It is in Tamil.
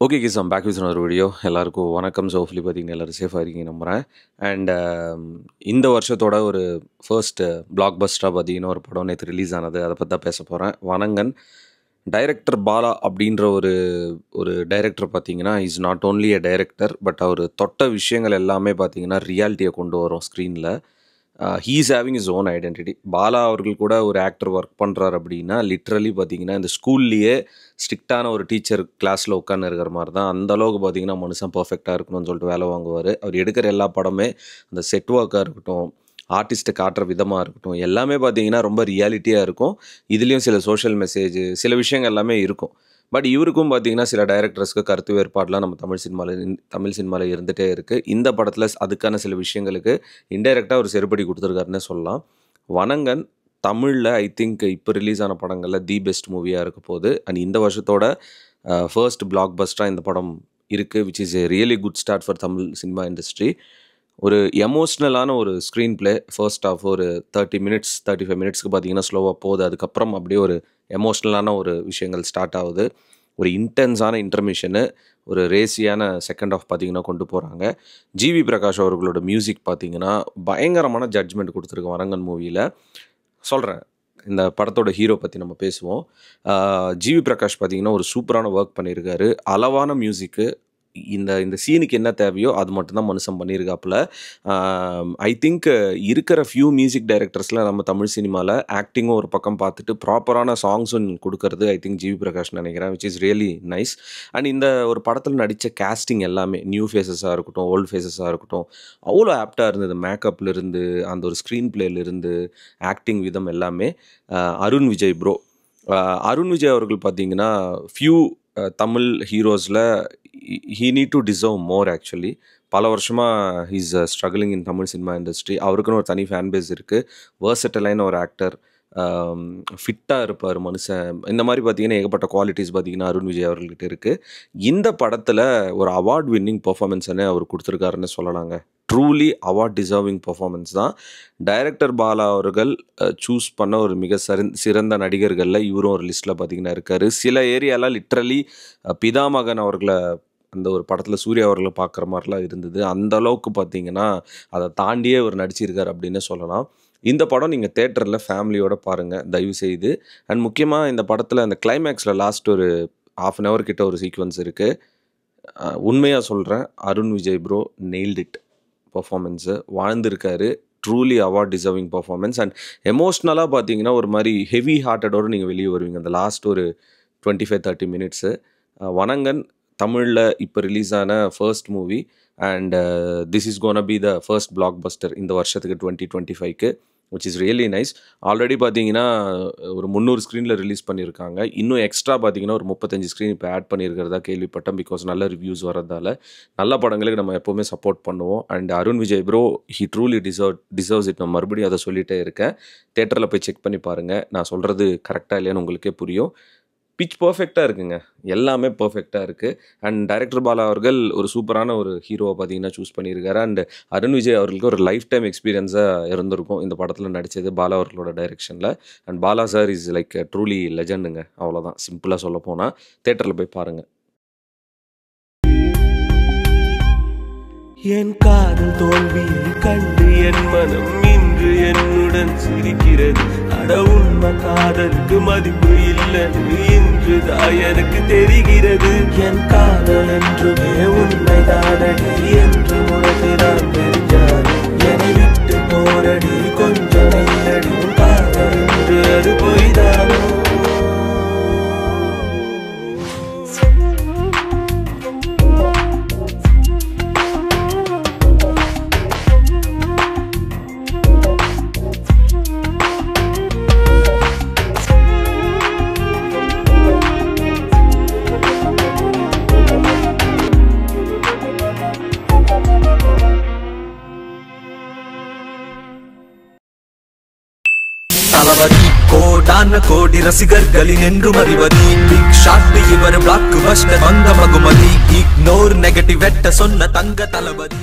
Okay guys I'm back with another video. எல்லாருக்கும் வணக்கம். ஹோப்ஃபுல்லி பார்த்தீங்கன்னா எல்லோரும் சேஃபாக இருக்கீங்க நம்புகிறேன். அண்ட் இந்த வருஷத்தோட ஒரு ஃபர்ஸ்ட் பிளாக் பஸ்டராக பார்த்தீங்கன்னா ஒரு படம் நேற்று ரிலீஸ் ஆனது. அதை பற்றி தான் பேச போகிறேன். வணங்கன். டைரக்டர் பாலா அப்படின்ற ஒரு டைரக்டர் பார்த்தீங்கன்னா is not only a director, but அவர் தொட்ட விஷயங்கள் எல்லாமே பார்த்தீங்கன்னா ரியாலிட்டியை கொண்டு வரும் ஸ்க்ரீனில். He is having is own identity. Bala அவர்கள் கூட ஒரு ஆக்டர் ஒர்க் பண்ணுறாரு அப்படின்னா லிட்ரலி பார்த்தீங்கன்னா இந்த ஸ்கூல்லையே ஸ்ட்ரிக்டான ஒரு டீச்சர் கிளாஸில் உட்காந்து இருக்கிற மாதிரி தான். அந்தளவுக்கு பார்த்தீங்கன்னா மனுஷன் பர்ஃபெக்டாக இருக்கணும்னு சொல்லிட்டு வேலை வாங்குவார். அவர் எடுக்கிற எல்லா படமே அந்த செட் ஒர்க்காக இருக்கட்டும், ஆர்டிஸ்ட்டை காட்டுற விதமாக இருக்கட்டும், எல்லாமே பார்த்தீங்கன்னா ரொம்ப ரியாலிட்டியாக இருக்கும். இதுலேயும் சில சோஷியல் மெசேஜ், சில விஷயங்கள் எல்லாமே இருக்கும். பட் இவருக்கும் பார்த்தீங்கன்னா சில டைரக்டர்ஸ்க்கு கருத்து வேறுபாடெலாம் நம்ம தமிழ் சினிமாவில் இருந்துகிட்டே இருக்குது. இந்த படத்தில் அதுக்கான சில விஷயங்களுக்கு இன்டைரக்டாக ஒரு செருப்படி கொடுத்துருக்காருன்னே சொல்லலாம். வணங்கன் தமிழில் ஐ திங்க் இப்போ ரிலீஸ் ஆன படங்களில் தி பெஸ்ட் மூவியாக இருக்க போகுது. அண்ட் இந்த வருஷத்தோட ஃபர்ஸ்ட் பிளாக் பஸ்டராக இந்த படம் இருக்குது, which is a really good start for Tamil cinema industry. ஒரு எமோஷ்னலான ஒரு ஸ்க்ரீன் பிளே. ஃபர்ஸ்ட் ஆஃப் ஒரு 35 மினிட்ஸ்க்கு பார்த்தீங்கன்னா ஸ்லோவாக போகுது. அதுக்கப்புறம் அப்படியே ஒரு எமோஷ்னலான ஒரு விஷயங்கள் ஸ்டார்ட் ஆகுது. ஒரு இன்டென்ஸான இன்டர்மிஷனு, ஒரு ரேசியான செகண்ட் ஆஃப் பார்த்தீங்கன்னா கொண்டு போகிறாங்க. ஜிவி பிரகாஷ் அவர்களோட மியூசிக் பார்த்தீங்கன்னா பயங்கரமான ஜட்ஜ்மெண்ட் கொடுத்துருக்கு வணங்கன் மூவியில். சொல்கிறேன், இந்த படத்தோட ஹீரோ பற்றி நம்ம பேசுவோம். ஜிவி பிரகாஷ் பார்த்தீங்கன்னா ஒரு சூப்பரான ஒர்க் பண்ணியிருக்காரு. அளவான மியூசிக்கு, இந்த சீனுக்கு என்ன தேவையோ அது மட்டும்தான் மனுஷன் பண்ணியிருக்காப்புல. ஐ திங்க் இருக்கிற ஃபியூ மியூசிக் டைரக்டர்ஸில் நம்ம தமிழ் சினிமாவில் ஆக்டிங்கும் ஒரு பக்கம் பார்த்துட்டு ப்ராப்பரான சாங்ஸும் கொடுக்கறது ஐ திங்க் ஜிவி பிரகாஷ் நினைக்கிறேன், which is really nice. And இந்த ஒரு படத்தில் நடித்த கேஸ்டிங் எல்லாமே நியூ ஃபேஸஸாக இருக்கட்டும், ஓல்டு ஃபேஸஸாக இருக்கட்டும், அவ்வளோ ஆப்டாக இருந்தது. மேக்கப்லேருந்து அந்த ஒரு ஸ்க்ரீன் பிளேலேருந்து ஆக்டிங் விதம் எல்லாமே. அருண் விஜய் ப்ரோ, அருண் விஜய் அவர்கள் பார்த்தீங்கன்னா ஃபியூ தமிழ் ஹீரோஸில் he need to deserve more actually. பல வருஷமாக he's struggling in Tamil cinema industry. அவருக்குன்னு ஒரு தனி ஃபேன் பேஸ் இருக்குது. வேர்சட்டலைன ஒரு ஆக்டர், ஃபிட்டாக இருப்பார் மனுஷன். இந்த மாதிரி பார்த்தீங்கன்னா ஏகப்பட்ட குவாலிட்டிஸ் பார்த்தீங்கன்னா அருண் விஜய் அவர்கள்கிட்ட இருக்குது. இந்த படத்தில் ஒரு அவார்ட் வின்னிங் பர்ஃபார்மன்ஸனே அவர் கொடுத்துருக்காருன்னு சொல்லலாங்க. ட்ரூலி அவார்ட் டிசர்விங் பர்ஃபார்மன்ஸ் தான். டைரக்டர் பாலா அவர்கள் சூஸ் பண்ண ஒரு மிக சிறந்த நடிகர்களில் இவரும் ஒரு லிஸ்ட்டில் பார்த்தீங்கன்னா இருக்கார். சில ஏரியாலாம் லிட்ரலி பிதாமகன் அவர்களை அந்த ஒரு படத்தில் சூர்யா அவர்களை பார்க்குற மாதிரிலாம் இருந்தது. அந்த அளவுக்கு பார்த்தீங்கன்னா அதை தாண்டியே அவர் நடிச்சிருக்கார் அப்படின்னு சொல்லலாம். இந்த படம் நீங்கள் தேட்டரில் ஃபேமிலியோடு பாருங்கள் தயவுசெய்து. அண்ட் முக்கியமாக இந்த படத்தில் அந்த கிளைமேக்ஸில் லாஸ்ட் ஒரு ½ an hour கிட்ட ஒரு சீக்வன்ஸ் இருக்குது. உண்மையாக சொல்கிறேன், Arun Vijay bro nailed it. Performance வாழ்ந்திருக்காரு. Truly award deserving performance. And எமோஷ்னலாக பார்த்தீங்கன்னா ஒரு மாதிரி ஹெவி ஹார்ட்டடோடு நீங்கள் வெளியே வருவீங்க அந்த லாஸ்ட் ஒரு 25-30 மினிட்ஸு. வணங்கன் தமிழில் இப்போ ரிலீஸ் ஆன first movie. And this is gonna be the first blockbuster இந்த வருஷத்துக்கு 2025க்கு, which is really nice. Already பார்த்தீங்கன்னா ஒரு 300 ஸ்க்ரீனில் ரிலீஸ் பண்ணியிருக்காங்க. இன்னும் எக்ஸ்ட்ரா பார்த்தீங்கன்னா ஒரு 35 ஸ்க்ரீன் இப்போ ஆட் பண்ணியிருக்கிறதா கேள்விப்பட்டேன். பிகாஸ் நல்ல ரிவ்யூஸ் வரதால் நல்ல படங்களுக்கு நம்ம எப்போவுமே சப்போர்ட் பண்ணுவோம். And Arun Vijay bro he truly deserves it. நான் மறுபடியும் அதை சொல்லிகிட்டே இருக்கேன். தேட்டரில் போய் செக் பண்ணி பாருங்கள். நான் சொல்கிறது கரெக்டாக இல்லையான்னு உங்களுக்கே புரியும். பிச் பர்ஃபெக்டாக இருக்குங்க, எல்லாமே பர்ஃபெக்டாக இருக்குது. அண்ட் டைரக்டர் பாலா அவர்கள் ஒரு சூப்பரான ஒரு ஹீரோவை பார்த்தீங்கன்னா சூஸ் பண்ணியிருக்காரு. அண்ட் அருண் விஜய் அவர்களுக்கு ஒரு லைஃப் டைம் எக்ஸ்பீரியன்ஸாக இருந்திருக்கும் இந்த படத்தில் நடித்தது பாலா அவர்களோட டைரெக்ஷனில். And Bala sir is like truly லெஜண்டுங்க. அவ்வளோதான் சிம்பிளாக சொல்ல போனால். தேட்டரில் போய் பாருங்கள். என் காதல் தோல்வியை கண்டு என் மனம் இன்று என்னுடன் சிரிக்கிறது. அட உண்மை காதலுக்கு மதிப்பு இல்லைன்னு இன்றுதான் எனக்கு தெரிகிறது. என் காதல் என்றுமே உண்மைதானடி என்று உனக்குதான் தெரிஞ்சாரு. என்னை விட்டு போரடி கொஞ்சம் இல்லடி காதல் என்று அது பொய்தானோ. கோடான கோடி ரசிகர்களின் என்றும் அறிவதி. பிக் ஷாட் இவர் பிளாக் பஸ்டர் வந்த மகுமதி. இக்னோர் நெகட்டிவ் வெட்ட சொன்ன தங்க தளபதி.